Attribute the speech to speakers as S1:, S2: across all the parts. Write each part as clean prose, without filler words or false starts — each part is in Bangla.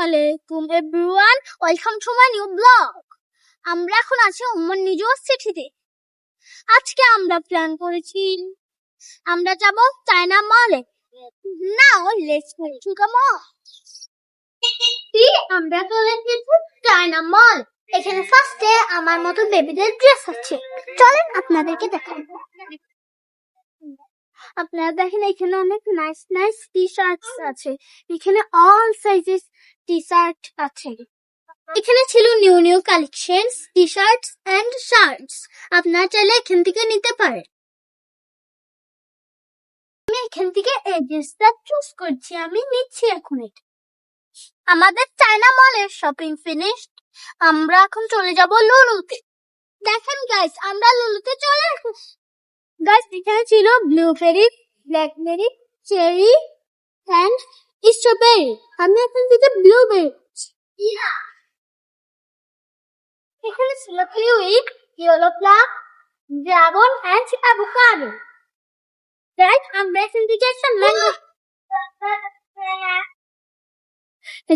S1: আলাইকুম everyone, welcome to my new blog. আমরা এখন আছি ওমান নিউজ সিটিতে। আজকে আমরা প্ল্যান করেছি আমরা যাব চায়না মলে। Now let's go to the মল। আমরা চলে এসেছি চায়না মল। এখানে ফার্স্টে আমার মতো বেবিদের ড্রেস আছে, চলেন আপনাদেরকে দেখাই। আপনারা দেখেন এখানে অনেক নাইস নাইস টি শার্টস আছে। এখানে অল সাইজেস টি শার্ট আছে। এখানে ছিল new new collections T shirts and shirts. আপনারা চাইলে এখান থেকে নিতে পারেন। আমি এখান থেকে এই ড্রেসটা চুজ করছি, আমি নিচ্ছি এখন এটা। আমাদের চায়না মলের শপিং ফিনিশড। আমরা এখন চলে যাব লুলুতে। দেখেন গাইস, আমরা লুলুতে চলে এসেছি। গাইস, এখানে ছিল blueberry, blackberry, cherry and strawberry. আমি এখন দিতে ব্লুবেরি। এখানে ছিল kiwi, yellow plum, dragon and avocado. Right, আমরা এখান থেকে একটা ম্যাঙ্গো।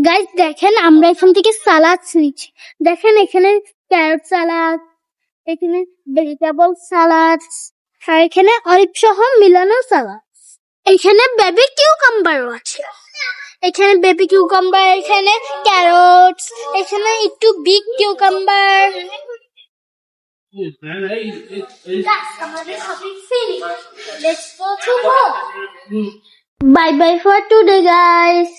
S1: গাইস দেখেন, আমরা এখান থেকে সালাদ নিচ্ছি। দেখেন এখানে ক্যারট সালাদ, এখানে ভেজিটেবল সালাদ, আর এখানে অলিভ সহ মিলানো সালাদ। এখানে বেবি কিউকাম্বারও আছে। এখানে বেবি কিউকাম্বার, এখানে ক্যারটস, এখানে একটু big cucumber. Let's go to home. Bye bye for today, guys.